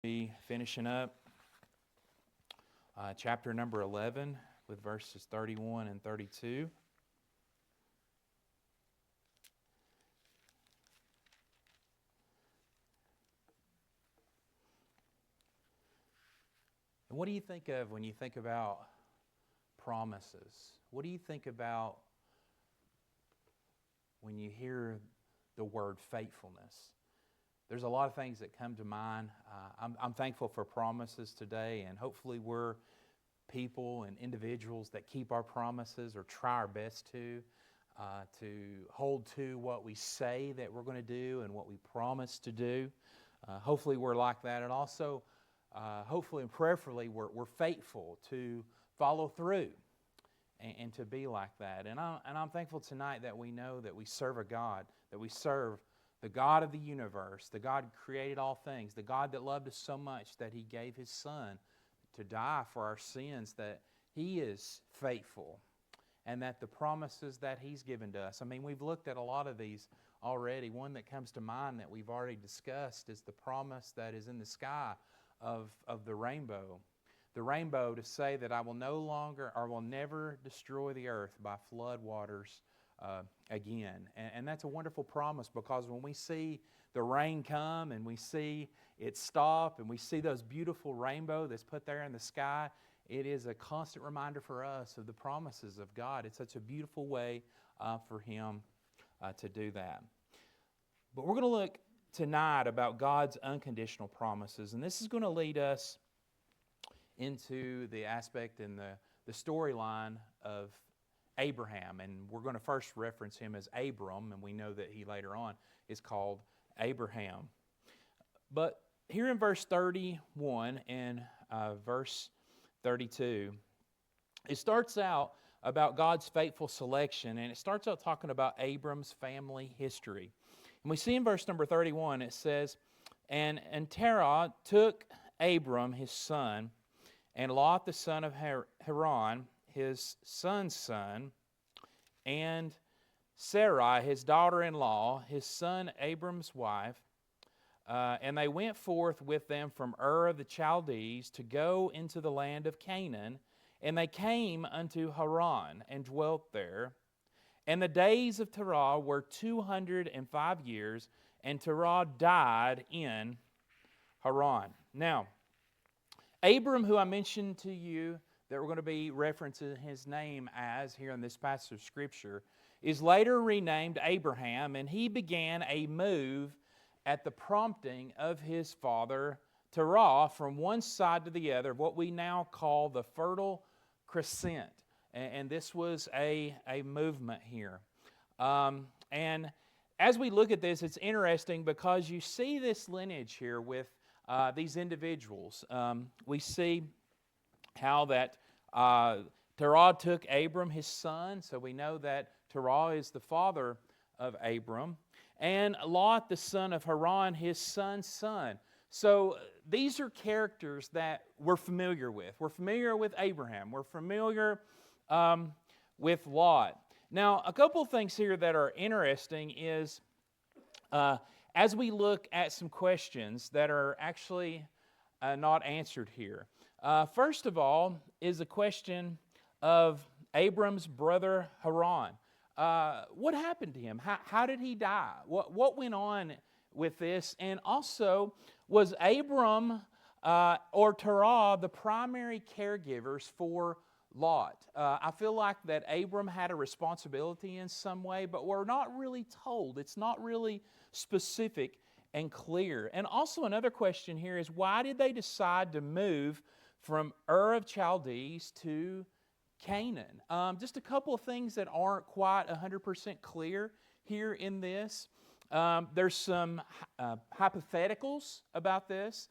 Be finishing up chapter number 11 with verses 31 and 32. And what do you think of when you think about promises? What do you think about when you hear the word faithfulness? There's a lot of things that come to mind. I'm thankful for promises today, and hopefully we're people and individuals that keep our promises or try our best to hold to what we say that we're going to do and what we promise to do. Hopefully we're like that, and also hopefully and prayerfully we're faithful to follow through and to be like that. And I'm thankful tonight that we know that we serve a God, that we serve the God of the universe, the God who created all things, the God that loved us so much that He gave His Son to die for our sins, that He is faithful and that the promises that He's given to us. I mean, we've looked at a lot of these already. One that comes to mind that we've already discussed is the promise that is in the sky of the rainbow. The rainbow to say that I will no longer or will never destroy the earth by flood waters again. And that's a wonderful promise, because when we see the rain come and we see it stop and we see those beautiful rainbow that's put there in the sky, it is a constant reminder for us of the promises of God. It's such a beautiful way for Him to do that. But we're going to look tonight about God's unconditional promises, and this is going to lead us into the aspect and the storyline of Abraham. And we're going to first reference him as Abram, and we know that he later on is called Abraham. But here in verse 31 and verse 32, it starts out about God's faithful selection, and it starts out talking about Abram's family history. And we see in verse number 31, it says, And Terah took Abram his son, and Lot the son of Haran, his son's son, and Sarai, his daughter-in-law, his son Abram's wife, and they went forth with them from Ur of the Chaldees to go into the land of Canaan, and they came unto Haran and dwelt there. And the days of Terah were 205 years, and Terah died in Haran. Now, Abram, who I mentioned to you that we're going to be referencing his name as here in this passage of Scripture, is later renamed Abraham, and he began a move at the prompting of his father Terah from one side to the other, what we now call the Fertile Crescent. And this was a movement here. And as we look at this, it's interesting because you see this lineage here with these individuals. We see how that Terah took Abram, his son, so we know that Terah is the father of Abram, and Lot, the son of Haran, his son's son. So these are characters that we're familiar with. We're familiar with Abraham. We're familiar with Lot. Now, a couple of things here that are interesting is as we look at some questions that are actually not answered here. First of all is a question of Abram's brother Haran. What happened to him? How did he die? What went on with this? And also, was Abram or Terah the primary caregivers for Lot? I feel like that Abram had a responsibility in some way, but we're not really told. It's not really specific and clear. And also another question here is, why did they decide to move from Ur of Chaldees to Canaan? Just a couple of things that aren't quite 100% clear here in this. There's some hypotheticals about this.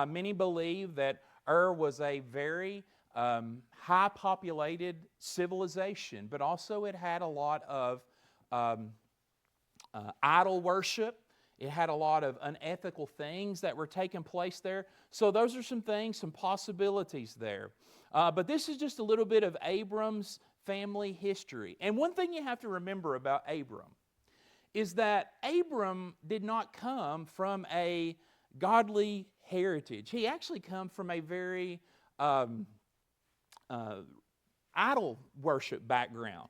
Many believe that Ur was a very high-populated civilization, but also it had a lot of idol worship. It had a lot of unethical things that were taking place there. So those are some things, some possibilities there. But this is just a little bit of Abram's family history. And one thing you have to remember about Abram is that Abram did not come from a godly heritage. He actually come from a very idol worship background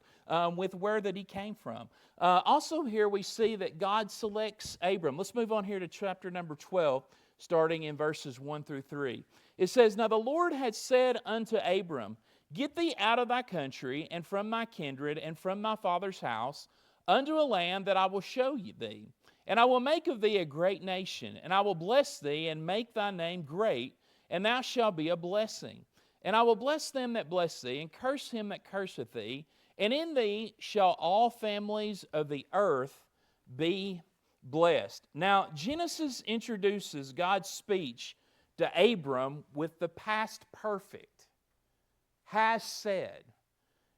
with where that he came from. Also here we see that God selects Abram. Let's move on here to chapter number 12, starting in verses 1 through 3. It says, "Now the Lord had said unto Abram, Get thee out of thy country, and from thy kindred, and from thy father's house, unto a land that I will show thee. And I will make of thee a great nation, and I will bless thee, and make thy name great, and thou shalt be a blessing. And I will bless them that bless thee, and curse him that curseth thee. And in thee shall all families of the earth be blessed." Now, Genesis introduces God's speech to Abram with the past perfect. Has said.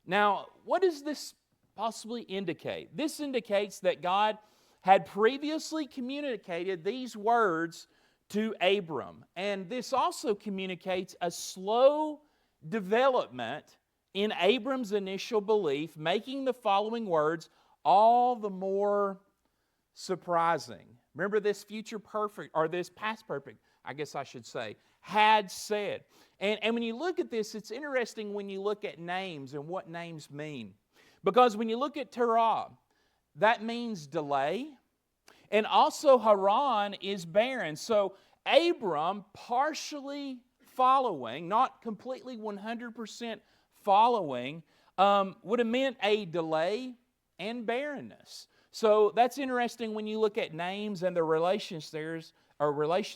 Now, what does this possibly indicate? This indicates that God had previously communicated these words to Abram. And this also communicates a slow development in Abram's initial belief, making the following words all the more surprising. Remember, this future perfect, or this past perfect, I guess I should say, had said. And when you look at this, it's interesting when you look at names and what names mean. Because when you look at Terah, that means delay. And also Haran is barren. So Abram, partially following, not completely 100% following, would have meant a delay and barrenness. So that's interesting when you look at names and the relation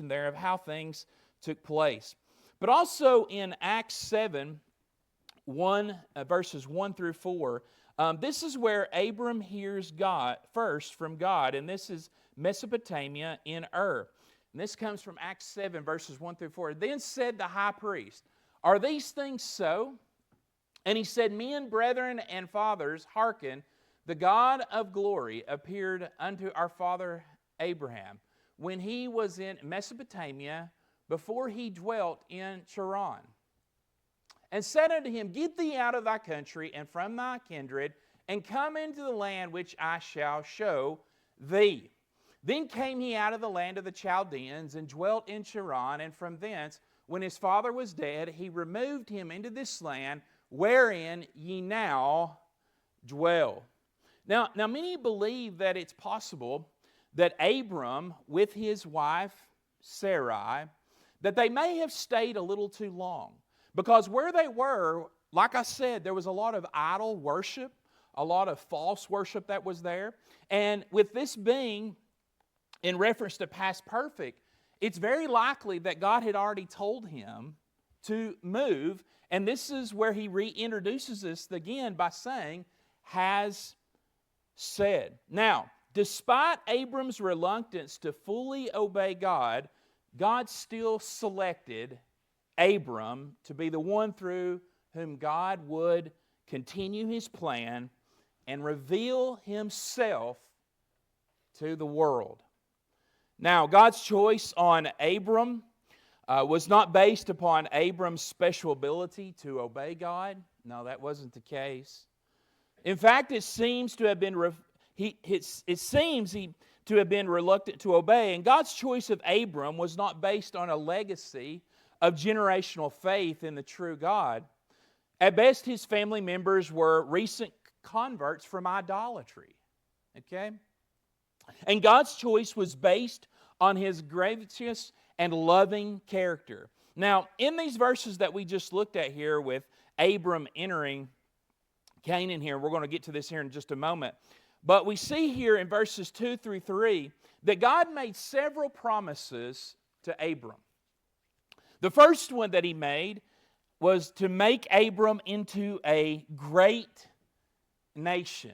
there of how things took place. But also in Acts 7, verses 1 through 4, this is where Abram hears God first from God, and this is Mesopotamia in Ur. And this comes from Acts 7, verses 1 through 4. "Then said the high priest, Are these things so? And he said, Men, brethren, and fathers, hearken, the God of glory appeared unto our father Abraham when he was in Mesopotamia, before he dwelt in Charan, and said unto him, Get thee out of thy country and from thy kindred, and come into the land which I shall show thee. Then came he out of the land of the Chaldeans, and dwelt in Charan, and from thence, when his father was dead, he removed him into this land, wherein ye now dwell." Now many believe that it's possible that Abram, with his wife Sarai, that they may have stayed a little too long. Because where they were, like I said, there was a lot of idol worship, a lot of false worship that was there. And with this being in reference to past perfect, it's very likely that God had already told him to move. And this is where he reintroduces this again by saying, has said. Now, despite Abram's reluctance to fully obey God, God still selected Abram to be the one through whom God would continue His plan and reveal Himself to the world. Now, God's choice on Abram was not based upon Abram's special ability to obey God. No, that wasn't the case. In fact, it seems to have been to have been reluctant to obey. And God's choice of Abram was not based on a legacy of generational faith in the true God. At best, his family members were recent converts from idolatry. Okay? And God's choice was based on His gracious and loving character. Now, in these verses that we just looked at here with Abram entering Canaan here, we're going to get to this here in just a moment. But we see here in verses 2 through 3 that God made several promises to Abram. The first one that He made was to make Abram into a great nation.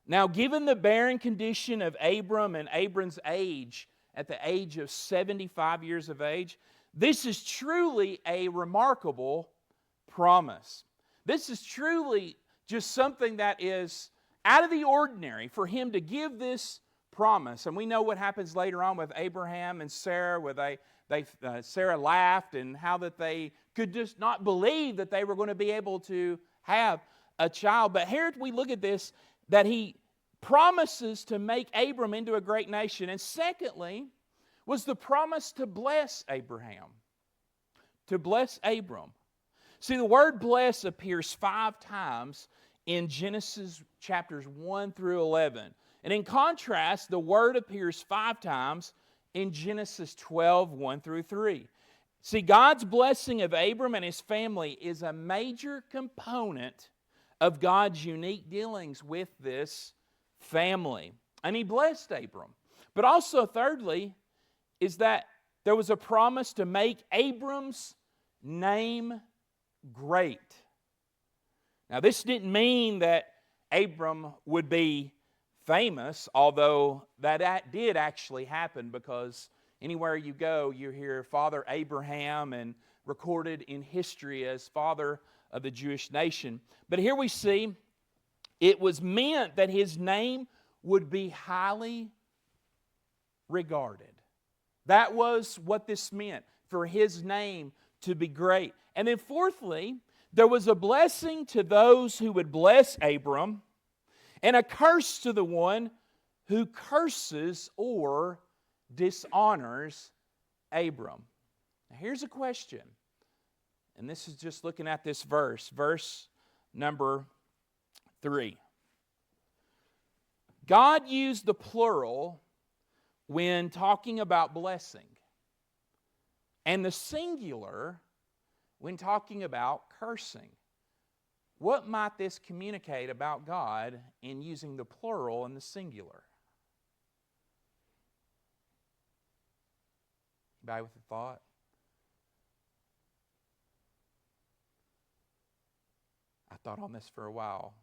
Now, given the barren condition of Abram and Abram's age, at the age of 75 years of age, this is truly a remarkable promise. This is truly just something that is out of the ordinary for Him to give this promise. And we know what happens later on with Abraham and Sarah, where Sarah laughed and how that they could just not believe that they were going to be able to have a child. But here we look at this, that He promises to make Abram into a great nation. And secondly, was the promise to bless Abraham, to bless Abram. See, the word bless appears 5 times in Genesis chapters 1 through 11. And in contrast, the word appears 5 times in Genesis 12, 1 through 3. See, God's blessing of Abram and his family is a major component of God's unique dealings with this family. And He blessed Abram. But also, thirdly, is that there was a promise to make Abram's name great. Now, this didn't mean that Abram would be famous, although that did actually happen, because anywhere you go, you hear Father Abraham and recorded in history as father of the Jewish nation. But here we see it was meant that his name would be highly regarded. That was what this meant, for his name to be great. And then fourthly, there was a blessing to those who would bless Abram, and a curse to the one who curses or dishonors Abram. Now here's a question, and this is just looking at this verse number 3. God used the plural when talking about blessing, and the singular when talking about cursing. What might this communicate about God in using the plural and the singular? Anybody with a thought? I thought on this for a while.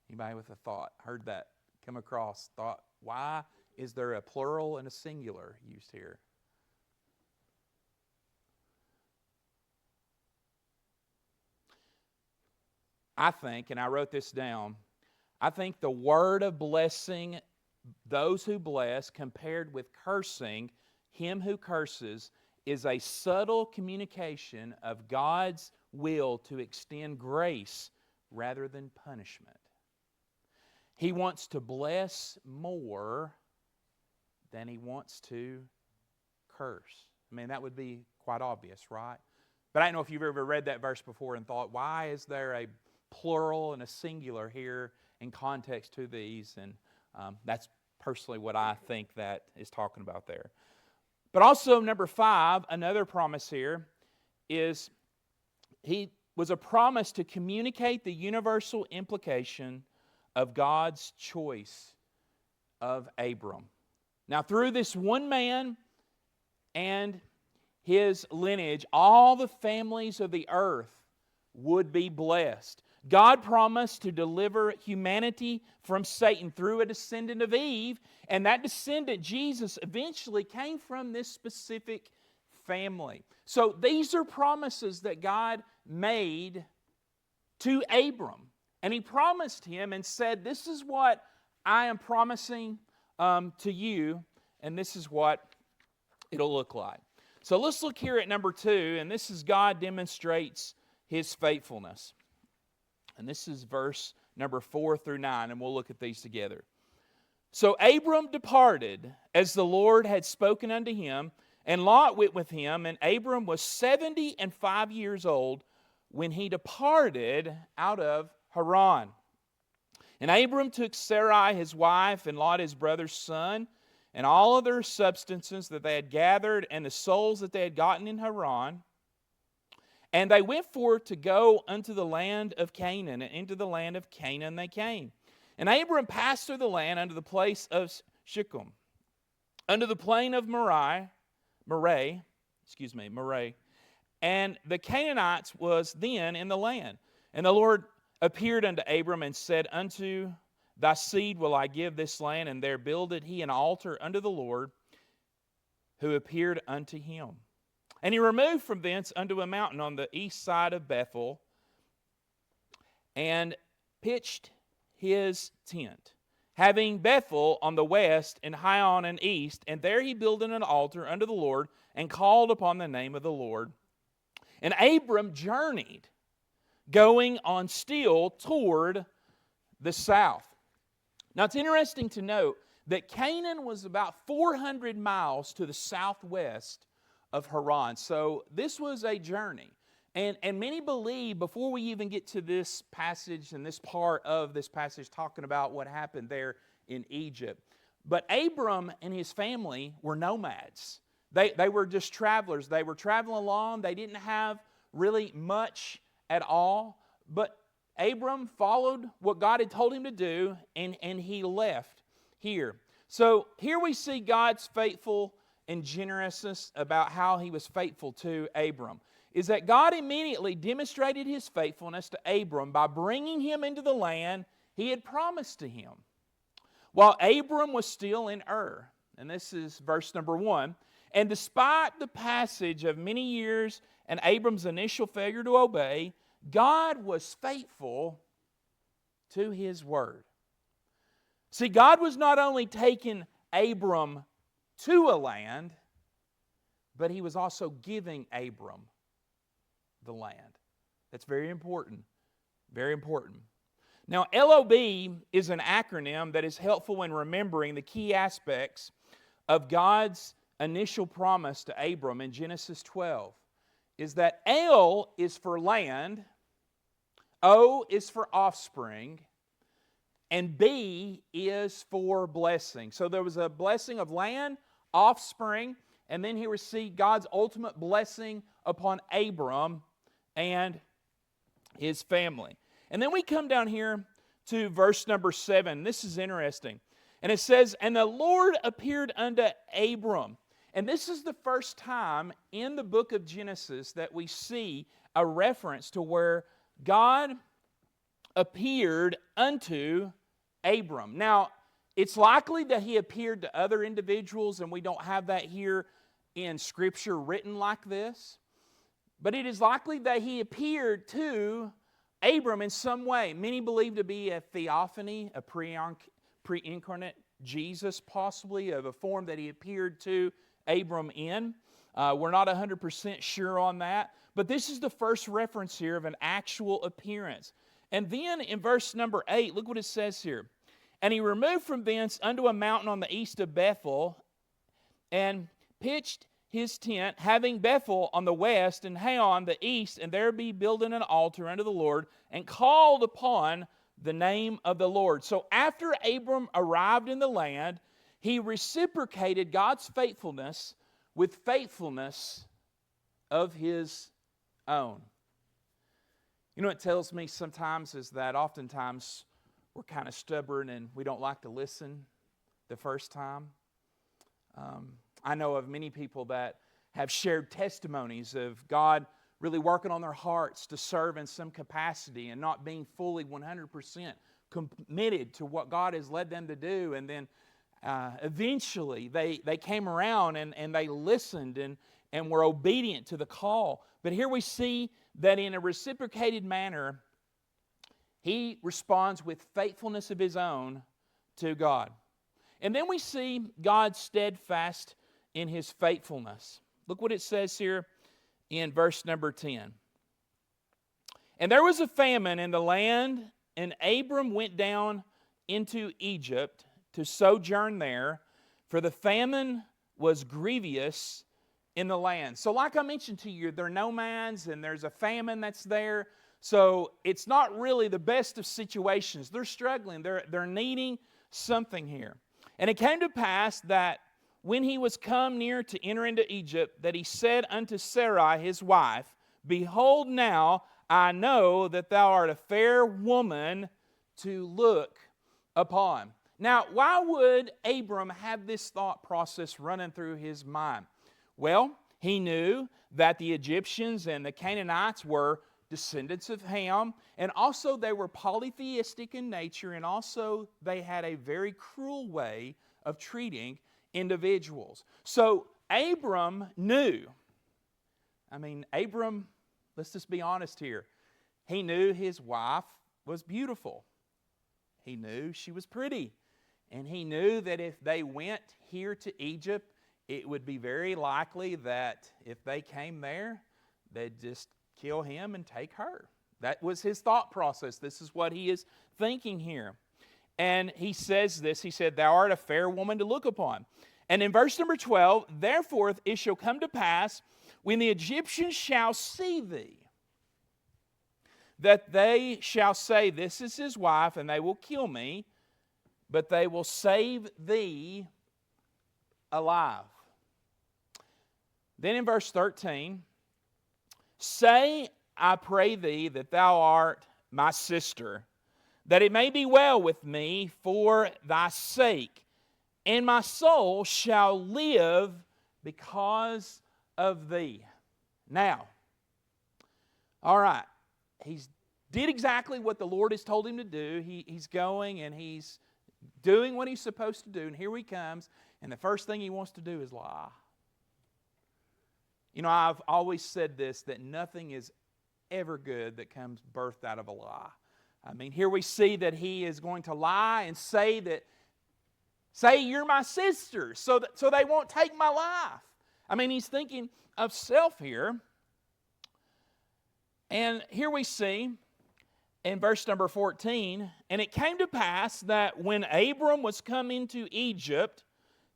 Anybody with a thought? Heard that come across, thought, why is there a plural and a singular used here? I think, and I wrote this down, I think the word of blessing those who bless compared with cursing him who curses is a subtle communication of God's will to extend grace rather than punishment. He wants to bless more than He wants to curse. I mean, that would be quite obvious, right? But I don't know if you've ever read that verse before and thought, why is there a plural and a singular here in context to these? And that's personally what I think that is talking about there. But also, number 5, another promise here is He was a promise to communicate the universal implication of God's choice of Abram. Now, through this one man and his lineage, all the families of the earth would be blessed. God promised to deliver humanity from Satan through a descendant of Eve, and that descendant, Jesus, eventually came from this specific family. So these are promises that God made to Abram. And He promised him and said, this is what I am promising to you, and this is what it'll look like. So let's look here at number 2, and this is God demonstrates His faithfulness. And this is verse number 4 through 9, and we'll look at these together. So Abram departed as the Lord had spoken unto him, and Lot went with him, and Abram was 75 years old when he departed out of Haran. And Abram took Sarai his wife, and Lot his brother's son, and all of their substances that they had gathered, and the souls that they had gotten in Haran. And they went forth to go unto the land of Canaan, and into the land of Canaan they came. And Abram passed through the land unto the place of Shechem, unto the plain of Moreh, and the Canaanites was then in the land. And the Lord appeared unto Abram and said, unto thy seed will I give this land, and there builded he an altar unto the Lord, who appeared unto him. And he removed from thence unto a mountain on the east side of Bethel, and pitched his tent, having Bethel on the west and Hai on an east, and there he builded an altar unto the Lord, and called upon the name of the Lord. And Abram journeyed, going on still toward the south. Now, it's interesting to note that Canaan was about 400 miles to the southwest of Haran. So this was a journey. And many believe, before we even get to this passage and this part of this passage talking about what happened there in Egypt, but Abram and his family were nomads. They were just travelers. They were traveling along. They didn't have really much at all. But Abram followed what God had told him to do, and he left here. So here we see God's faithful and generousness about how He was faithful to Abram. Is that God immediately demonstrated His faithfulness to Abram by bringing him into the land He had promised to him, while Abram was still in Ur. And this is verse number 1. And despite the passage of many years and Abram's initial failure to obey, God was faithful to His word. See, God was not only taking Abram to a land, but He was also giving Abram the land. That's very important. Very important. Now, LOB is an acronym that is helpful in remembering the key aspects of God's initial promise to Abram in Genesis 12. Is that L is for land, O is for offspring, and B is for blessing. So there was a blessing of land, offspring, and then he received God's ultimate blessing upon Abram and his family. And then we come down here to verse number 7. This is interesting. And it says, And the Lord appeared unto Abram. And this is the first time in the book of Genesis that we see a reference to where God appeared unto Abram. Now, it's likely that He appeared to other individuals, and we don't have that here in Scripture written like this. But it is likely that He appeared to Abram in some way. Many believe to be a theophany, a pre-incarnate Jesus, possibly, of a form that He appeared to Abram in. We're not 100% sure on that. But this is the first reference here of an actual appearance. And then in verse number 8, look what it says here. And he removed from thence unto a mountain on the east of Bethel, and pitched his tent, having Bethel on the west and Hai on the east, and there be building an altar unto the Lord, and called upon the name of the Lord. So after Abram arrived in the land, he reciprocated God's faithfulness with faithfulness of his own. You know what it tells me sometimes is that oftentimes we're kind of stubborn and we don't like to listen the first time. I know of many people that have shared testimonies of God really working on their hearts to serve in some capacity and not being fully 100% committed to what God has led them to do. And then eventually they came around and they listened and were obedient to the call. But here we see that in a reciprocated manner, he responds with faithfulness of his own to God. And then we see God steadfast in his faithfulness. Look what it says here in verse number 10. And there was a famine in the land, and Abram went down into Egypt to sojourn there, for the famine was grievous in the land. So like I mentioned to you, they're nomads and there's a famine that's there. So it's not really the best of situations. They're struggling. They're needing something here. And it came to pass that when he was come near to enter into Egypt, that he said unto Sarai his wife, Behold now, I know that thou art a fair woman to look upon. Now, why would Abram have this thought process running through his mind? Well, he knew that the Egyptians and the Canaanites were descendants of Ham, and also they were polytheistic in nature, and also they had a very cruel way of treating individuals. So Abram knew. Abram, let's just be honest here. He knew his wife was beautiful. He knew she was pretty. And he knew that if they went here to Egypt, it would be very likely that if they came there, they'd just kill him and take her. That was his thought process. This is what he is thinking here. And he says this, he said, thou art a fair woman to look upon. And in verse number 12, therefore it shall come to pass, when the Egyptians shall see thee, that they shall say, this is his wife, and they will kill me, but they will save thee alive. Then in verse 13, say, I pray thee, that thou art my sister, that it may be well with me for thy sake, and my soul shall live because of thee. Now, all right, he's did exactly what the Lord has told him to do. He's going and he's doing what he's supposed to do, and here he comes, and the first thing he wants to do is lie. You know, I've always said this, that nothing is ever good that comes birthed out of a lie. I mean, here we see that he is going to lie and say you're my sister, so they won't take my life. I mean, he's thinking of self here. And here we see in verse number 14, and it came to pass that when Abram was come into Egypt,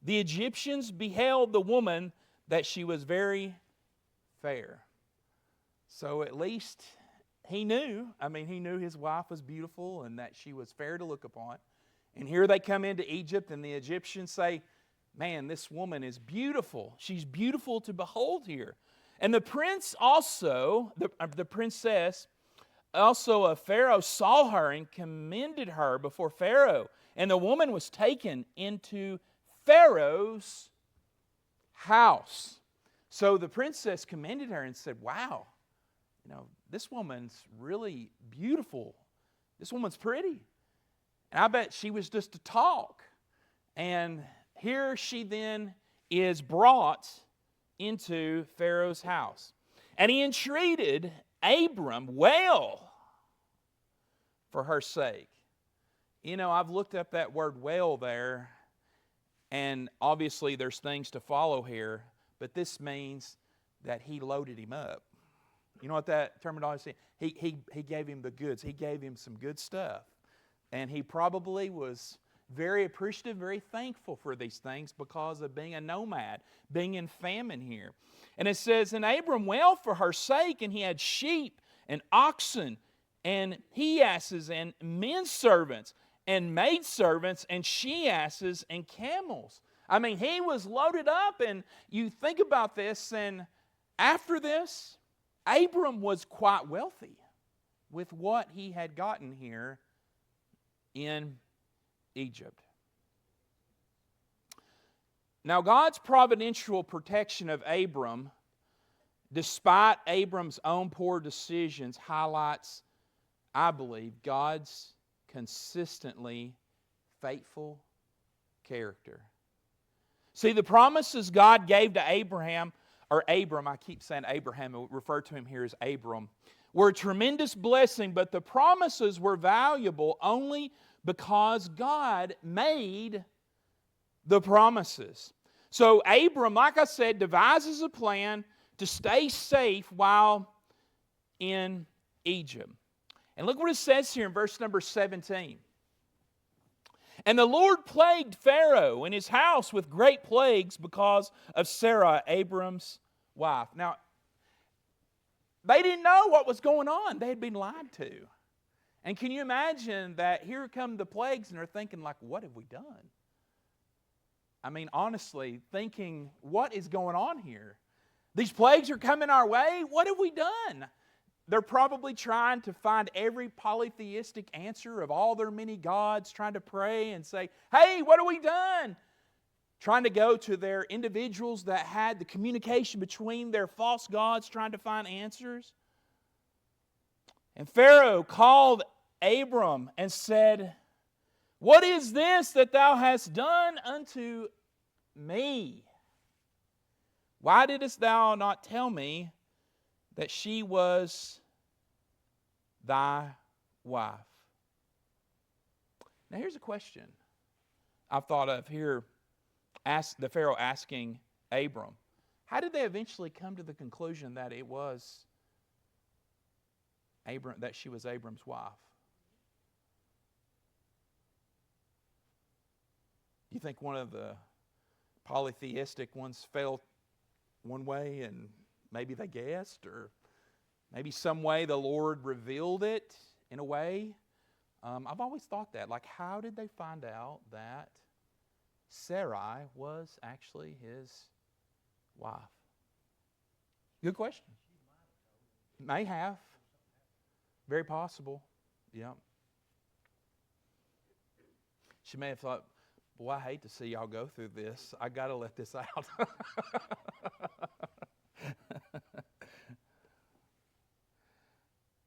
the Egyptians beheld the woman that she was very fair. So at least he knew. He knew his wife was beautiful and that she was fair to look upon. And here they come into Egypt, and the Egyptians say, man, this woman is beautiful. She's beautiful to behold here. And the prince also, the princess also of Pharaoh saw her and commended her before Pharaoh. And the woman was taken into Pharaoh's house. So the princess commended her and said, wow, this woman's really beautiful. This woman's pretty. And I bet she was just a talk. And here she then is brought into Pharaoh's house. And he entreated Abram well for her sake. I've looked up that word well there, and obviously there's things to follow here, but this means that he loaded him up. You know what that terminology is? He gave him the goods. He gave him some good stuff. And he probably was very appreciative, very thankful for these things because of being a nomad, being in famine here. And it says, and Abram well for her sake, and he had sheep and oxen and he-asses and men servants and maidservants and she-asses and camels. He was loaded up, and you think about this, and after this, Abram was quite wealthy with what he had gotten here in Egypt. Now, God's providential protection of Abram, despite Abram's own poor decisions, highlights, I believe, God's consistently faithful character. See, the promises God gave to Abram, I keep saying Abraham, I refer to him here as Abram, were a tremendous blessing, but the promises were valuable only because God made the promises. So Abram, like I said, devises a plan to stay safe while in Egypt. And look what it says here in verse number 17. And the Lord plagued Pharaoh and his house with great plagues because of Sarah, Abram's wife. Now, they didn't know what was going on. They had been lied to. And can you imagine that here come the plagues, and they're thinking, like, what have we done? Honestly, thinking, what is going on here? These plagues are coming our way. What have we done? They're probably trying to find every polytheistic answer of all their many gods, trying to pray and say, hey, what have we done? Trying to go to their individuals that had the communication between their false gods, trying to find answers. And Pharaoh called Abram and said, what is this that thou hast done unto me? Why didst thou not tell me that she was thy wife? Now here's a question I've thought of here. The Pharaoh asking Abram, how did they eventually come to the conclusion that it was that she was Abram's wife? You think one of the polytheistic ones felt one way and maybe they guessed, or maybe some way the Lord revealed it in a way? I've always thought that. Like, how did they find out that Sarai was actually his wife? Good question. May have. Very possible. Yeah. She may have thought, boy, I hate to see y'all go through this. I got to let this out.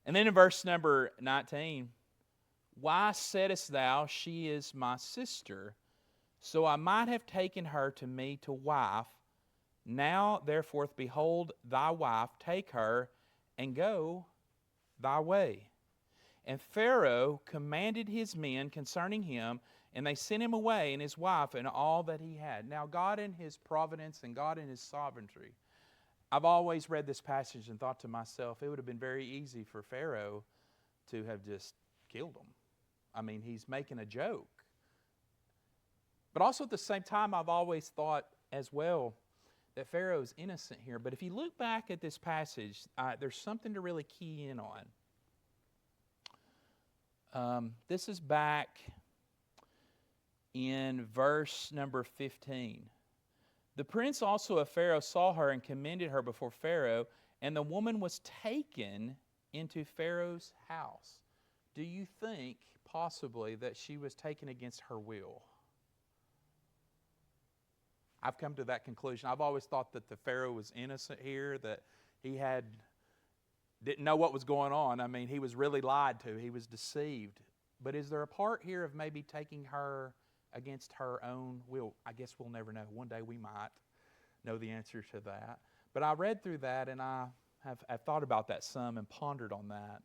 And then in verse number 19, why saidst thou, she is my sister? So I might have taken her to me to wife. Now therefore, behold, thy wife, take her, and go thy way. And Pharaoh commanded his men concerning him, and they sent him away, and his wife, and all that he had. Now God in His providence and God in His sovereignty, I've always read this passage and thought to myself, it would have been very easy for Pharaoh to have just killed him. I mean, he's making a joke. But also at the same time, I've always thought as well that Pharaoh is innocent here. But if you look back at this passage, there's something to really key in on. This is back in verse number 15. The prince also of Pharaoh saw her and commended her before Pharaoh, and the woman was taken into Pharaoh's house. Do you think possibly that she was taken against her will? I've come to that conclusion. I've always thought that the Pharaoh was innocent here, that he didn't know what was going on. I mean, he was really lied to. He was deceived. But is there a part here of maybe taking her against her own will? I guess we'll never know. One day we might know the answer to that. But I read through that, and I have thought about that some and pondered on that.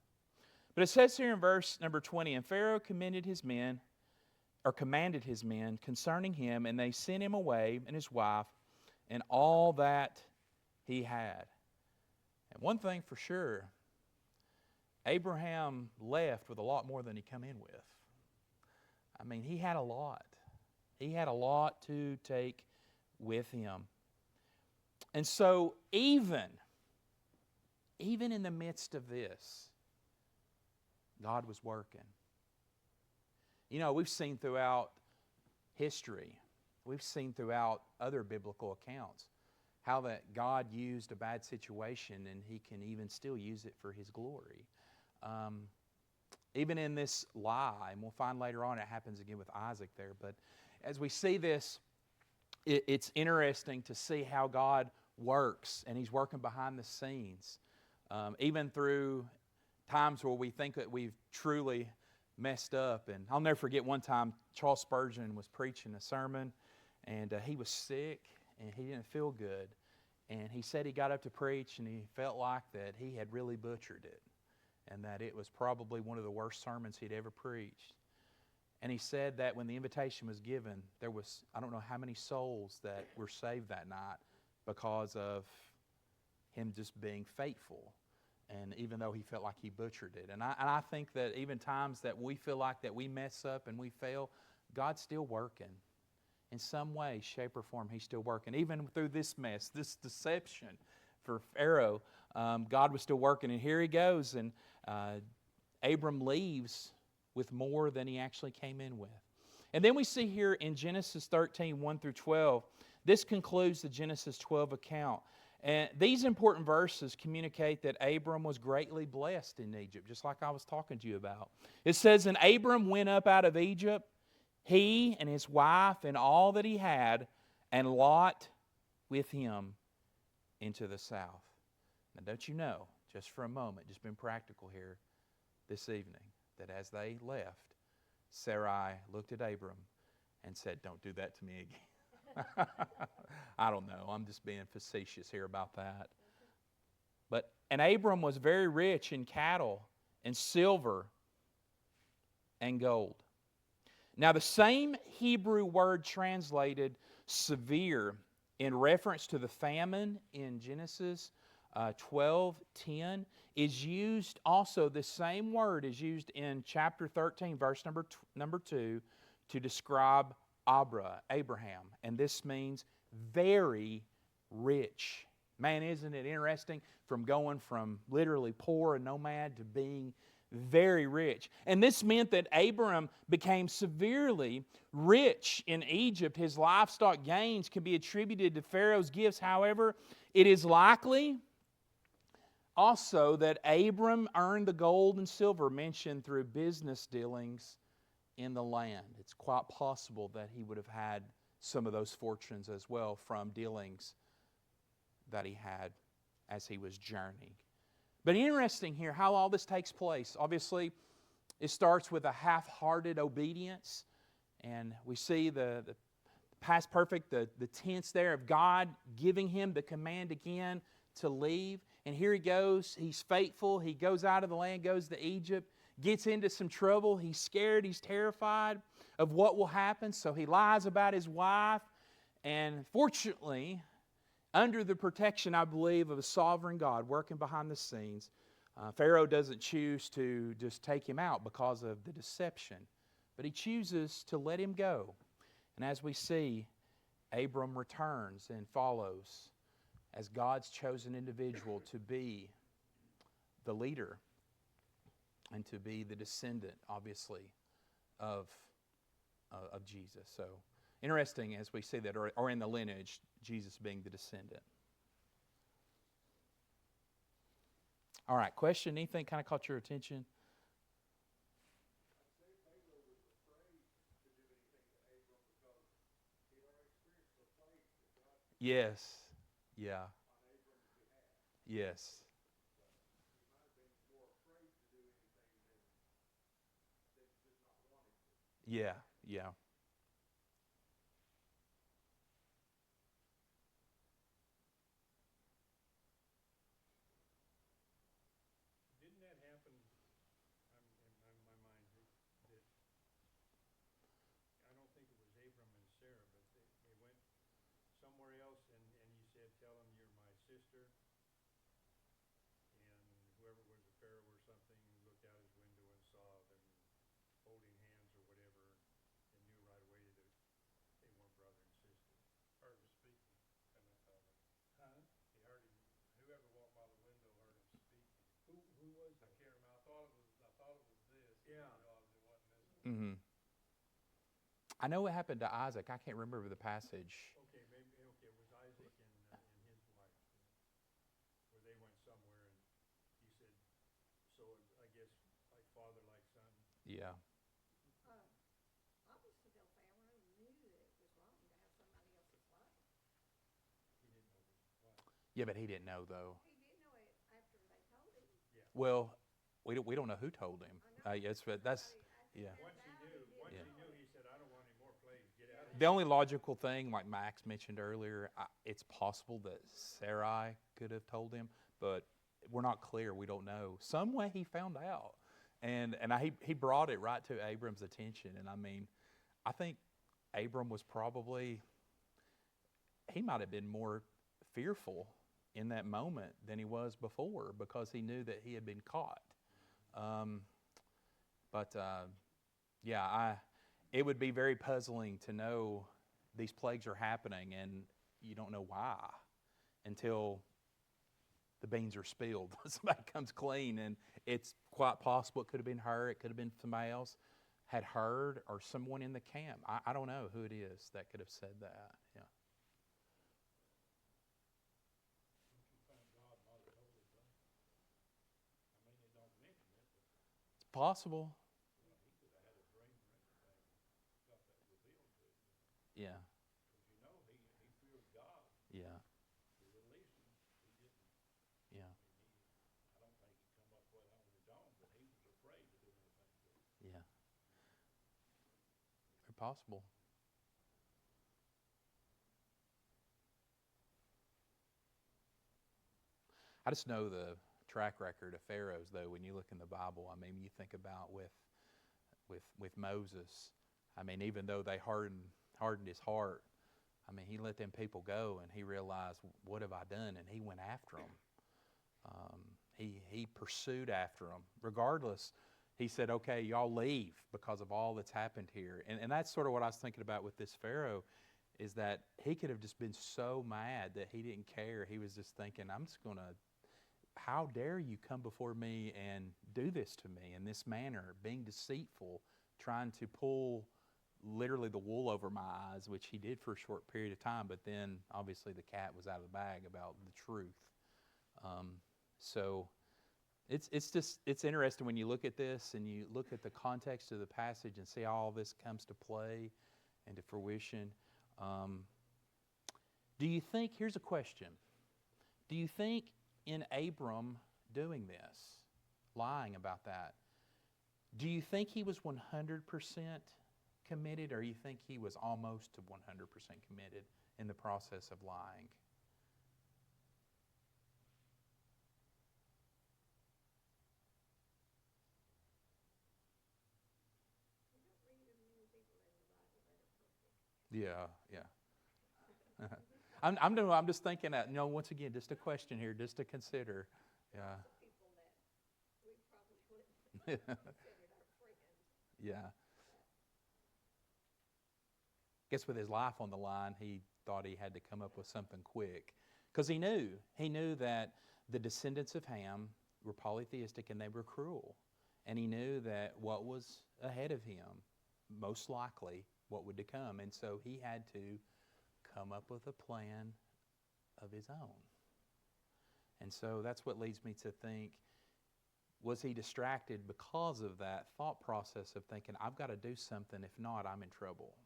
But it says here in verse number 20, and Pharaoh commanded his men concerning him, and they sent him away, and his wife, and all that he had. And one thing for sure, Abraham left with a lot more than he come in with. I mean, he had a lot. He had a lot to take with him. And so even in the midst of this, God was working. You know, we've seen throughout history, we've seen throughout other biblical accounts, how that God used a bad situation and He can even still use it for His glory. Even in this lie, and we'll find later on it happens again with Isaac there, but as we see this, it's interesting to see how God works, and He's working behind the scenes. Even through times where we think that we've truly messed up. And I'll never forget one time Charles Spurgeon was preaching a sermon, and he was sick and he didn't feel good. And he said he got up to preach and he felt like that he had really butchered it, and that it was probably one of the worst sermons he'd ever preached. And he said that when the invitation was given, there was, I don't know how many souls that were saved that night because of him just being faithful. And even though he felt like he butchered it. And I think that even times that we feel like that we mess up and we fail, God's still working. In some way, shape, or form, He's still working. Even through this mess, this deception for Pharaoh, God was still working. And here he goes, and Abram leaves with more than he actually came in with. And then we see here in Genesis 13, 1 through 12, this concludes the Genesis 12 account. And these important verses communicate that Abram was greatly blessed in Egypt, just like I was talking to you about. It says, and Abram went up out of Egypt, he and his wife and all that he had, and Lot with him into the south. Now don't you know, just for a moment, just being practical here this evening, that as they left, Sarai looked at Abram and said, don't do that to me again. I don't know. I'm just being facetious here about that. And Abram was very rich in cattle and silver and gold. Now the same Hebrew word translated severe in reference to the famine in Genesis 12:10 is used also, the same word is used in chapter 13, verse number 2, to describe Abraham, and this means very rich. Man, isn't it interesting? From going from literally poor and nomad to being very rich. And this meant that Abram became severely rich in Egypt. His livestock gains can be attributed to Pharaoh's gifts. However, it is likely also that Abram earned the gold and silver mentioned through business dealings in the land. It's quite possible that he would have had some of those fortunes as well from dealings that he had as he was journeying. But interesting here how all this takes place. Obviously, it starts with a half-hearted obedience. And we see the past perfect, the tense there of God giving him the command again to leave. And here he goes. He's faithful. He goes out of the land, goes to Egypt, gets into some trouble. He's scared. He's terrified of what will happen. So he lies about his wife. And fortunately, under the protection, I believe, of a sovereign God working behind the scenes, Pharaoh doesn't choose to just take him out because of the deception, but he chooses to let him go. And as we see, Abram returns and follows as God's chosen individual to be the leader and to be the descendant, obviously, of Jesus. So, interesting as we see that, or in the lineage, Jesus being the descendant. All right, question, anything kind of caught your attention? Yes. Yeah. Yes. Yeah. Yeah. Didn't that happen? In my mind, that I don't think it was Abram and Sarah, but they went somewhere else, and he said, "Tell them you're my sister." And whoever was a Pharaoh or something looked out his window and saw them holding hands or whatever, and knew right away that they weren't brother and sister. Heard him speaking, and I thought, huh? He heard him. Whoever walked by the window heard him speaking. Who was that? I can't remember. I thought it was this. Yeah. You know, it wasn't this one. Mm-hmm. I know what happened to Isaac. I can't remember the passage. Okay, maybe it was Isaac and his wife, where they went somewhere, and he said, so I guess like father, like son. Yeah. Obviously, though, Pharaoh knew that it was wrong to have somebody else's wife. He didn't know his wife. Yeah, but he didn't know, though. He did know it after they told him. Yeah. Well, we don't know who told him. I know. Yes, but that's, yeah. Once he knew, he said, I don't want any more plagues. Get out of here. The only logical thing, like Max mentioned earlier, it's possible that Sarai could have told him, but we're not clear. We don't know. Some way he found out. And he brought it right to Abram's attention. And I mean, I think Abram was probably, he might have been more fearful in that moment than he was before because he knew that he had been caught. It would be very puzzling to know these plagues are happening and you don't know why until the beans are spilled. Somebody comes clean, and it's quite possible it could have been her, it could have been somebody else had heard, or someone in the camp. I don't know who it is that could have said that. Yeah. It's possible. Yeah. Yeah. Yeah. Yeah. Very possible. I just know the track record of Pharaohs, though. When you look in the Bible, I mean, you think about with Moses. I mean, even though they hardened his heart, I mean, he let them people go, and he realized, what have I done? And he went after them. He pursued after them, regardless. he said, okay, y'all leave because of all that's happened here. And that's sort of what I was thinking about with this Pharaoh, is that he could have just been so mad that he didn't care. He was just thinking, I'm just going to, how dare you come before me and do this to me in this manner, being deceitful, trying to pull literally the wool over my eyes, which he did for a short period of time, but then obviously the cat was out of the bag about the truth. So it's interesting when you look at this and you look at the context of the passage and see how all this comes to play and to fruition. Do you think, here's a question, do you think in Abram doing this, lying about that, do you think he was 100% committed, or you think he was almost to 100% committed in the process of lying? Yeah, yeah. I'm just thinking that, once again, just a question here, just to consider. Yeah. People that we probably wouldn't considered our friends. Yeah. Guess with his life on the line, he thought he had to come up with something quick. Because he knew that the descendants of Ham were polytheistic and they were cruel. And he knew that what was ahead of him, most likely, what would to come. And so he had to come up with a plan of his own. And so that's what leads me to think, was he distracted because of that thought process of thinking, I've got to do something, if not, I'm in trouble?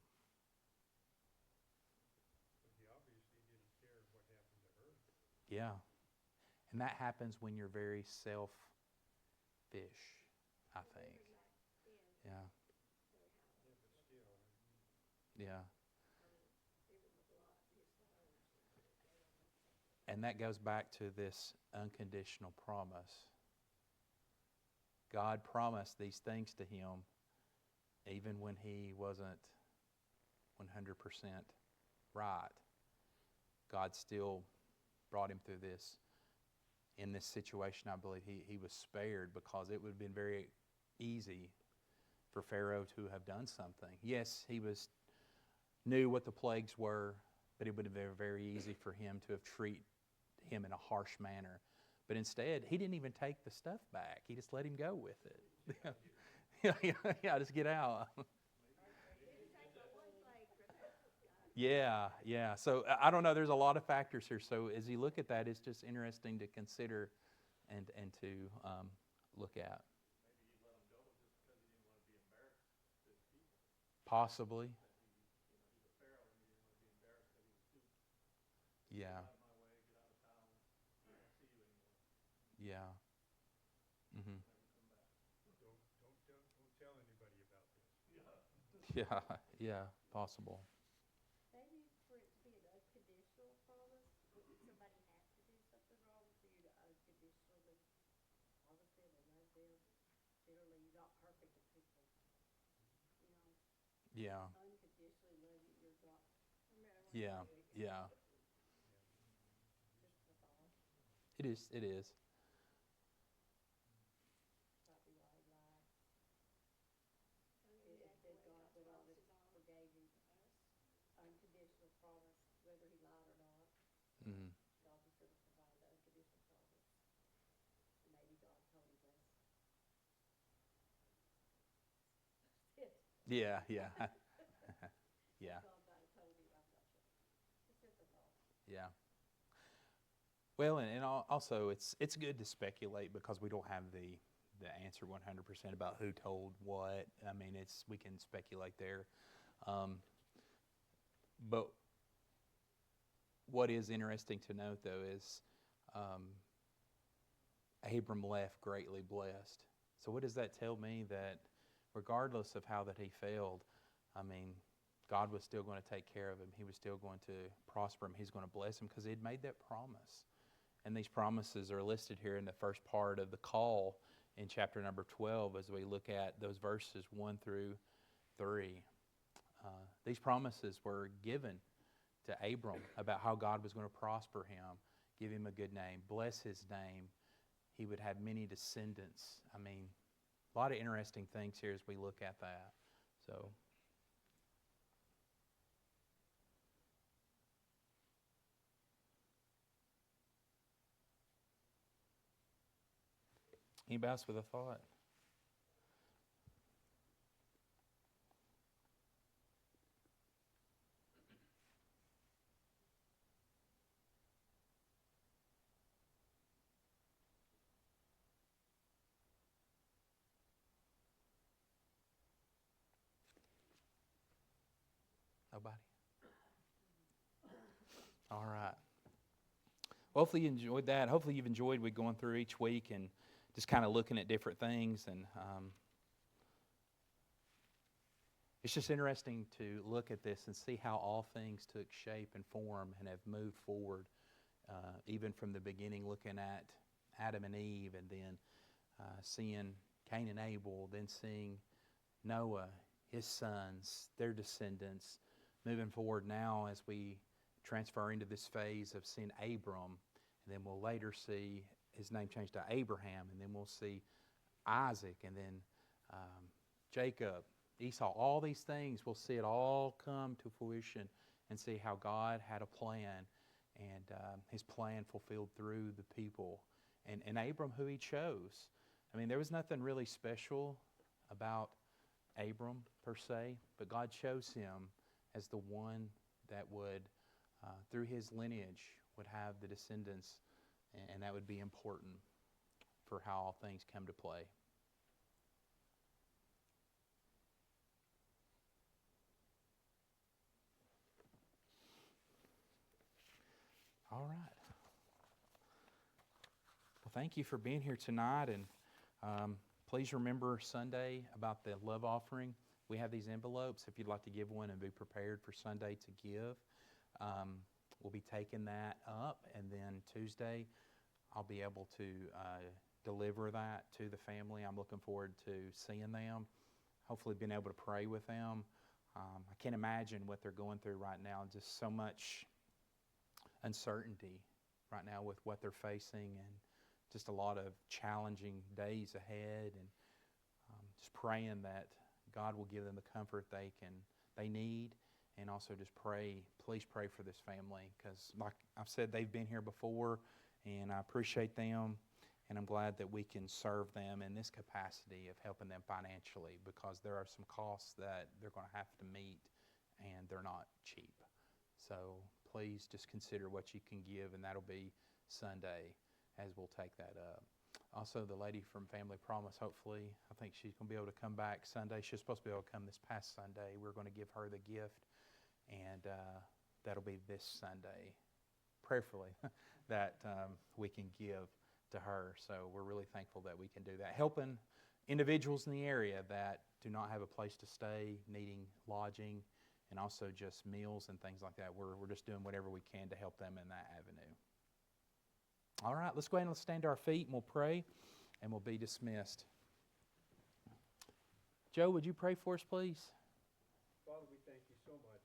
But he obviously didn't care what happened to her. Yeah. And that happens when you're very selfish, I think. Yeah. Yeah, but still, Yeah. And that goes back to this unconditional promise. God promised these things to him even when he wasn't 100% right. God still brought him through this. In this situation, I believe he was spared, because it would have been very easy for Pharaoh to have done something. Yes, he knew what the plagues were, but it would have been very easy for him to have treated him in a harsh manner. But instead, he didn't even take the stuff back. He just let him go with it. Yeah, just get out. Yeah. So I don't know. There's a lot of factors here. So as you look at that, it's just interesting to consider and to look at. maybe he let him go just because he didn't want to be embarrassed to his people. Possibly. He's a Pharaoh and he didn't want to be embarrassed that he was stupid. Yeah. Get out of my way, get out of town, I won't see you anymore. Yeah. Mm-hmm. Never come back. Don't tell anybody about this. Yeah. Possible. Maybe for it to be an unconditional promise, somebody has to do something wrong for you to unconditionally promise them and love them. Generally, you're not perfect with people. Yeah. Unconditionally love you, you're not. No matter what Yeah. you do. Yeah. Just a thought. It is. It is. Might be why he lied. Then God went on and forgave him. Unconditional promise, whether he lied or not. Mm-hmm. God was going to provide the unconditional promise. And maybe God told him this. That's it. Yeah. Yeah. Yeah. God might have told him, I'm not sure. It's just a thought. Yeah. Well, and also it's good to speculate, because we don't have the answer 100% about who told what. I mean, we can speculate there. But what is interesting to note, though, is Abram left greatly blessed. So what does that tell me? That regardless of how that he failed, I mean, God was still going to take care of him. He was still going to prosper him. He's going to bless him, because he'd made that promise. And these promises are listed here in the first part of the call in chapter number 12 as we look at those verses 1 through 3. These promises were given to Abram about how God was going to prosper him, give him a good name, bless his name. He would have many descendants. I mean, a lot of interesting things here as we look at that. So, anybody else with a thought? Nobody? All right. Well, hopefully you enjoyed that. Hopefully you've enjoyed we going through each week and just kind of looking at different things. And it's just interesting to look at this and see how all things took shape and form and have moved forward, even from the beginning, looking at Adam and Eve, and then seeing Cain and Abel, then seeing Noah, his sons, their descendants, moving forward now as we transfer into this phase of seeing Abram, and then we'll later see his name changed to Abraham, and then we'll see Isaac, and then Jacob, Esau. All these things, we'll see it all come to fruition and see how God had a plan, and his plan fulfilled through the people. And Abram, who he chose. I mean, there was nothing really special about Abram per se, but God chose him as the one that would, through his lineage, would have the descendants, and that would be important for how all things come to play. All right. Well, thank you for being here tonight, and please remember Sunday about the love offering. We have these envelopes if you'd like to give one and be prepared for Sunday to give. We'll be taking that up, and then Tuesday I'll be able to deliver that to the family. I'm looking forward to seeing them, hopefully being able to pray with them. I can't imagine what they're going through right now, just so much uncertainty right now with what they're facing, and just a lot of challenging days ahead, and just praying that God will give them the comfort they need, and also just please pray for this family, because like I've said, they've been here before, and I appreciate them, and I'm glad that we can serve them in this capacity of helping them financially, because there are some costs that they're going to have to meet, and they're not cheap. So please just consider what you can give, and that'll be Sunday as we'll take that up. Also, the lady from Family Promise, hopefully, I think she's going to be able to come back Sunday. She was supposed to be able to come this past Sunday. We're going to give her the gift, and that'll be this Sunday, prayerfully, that we can give to her. So we're really thankful that we can do that. Helping individuals in the area that do not have a place to stay, needing lodging, and also just meals and things like that. We're just doing whatever we can to help them in that avenue. All right, let's go ahead and stand to our feet, and we'll pray, and we'll be dismissed. Joe, would you pray for us, please? Father, we thank you so much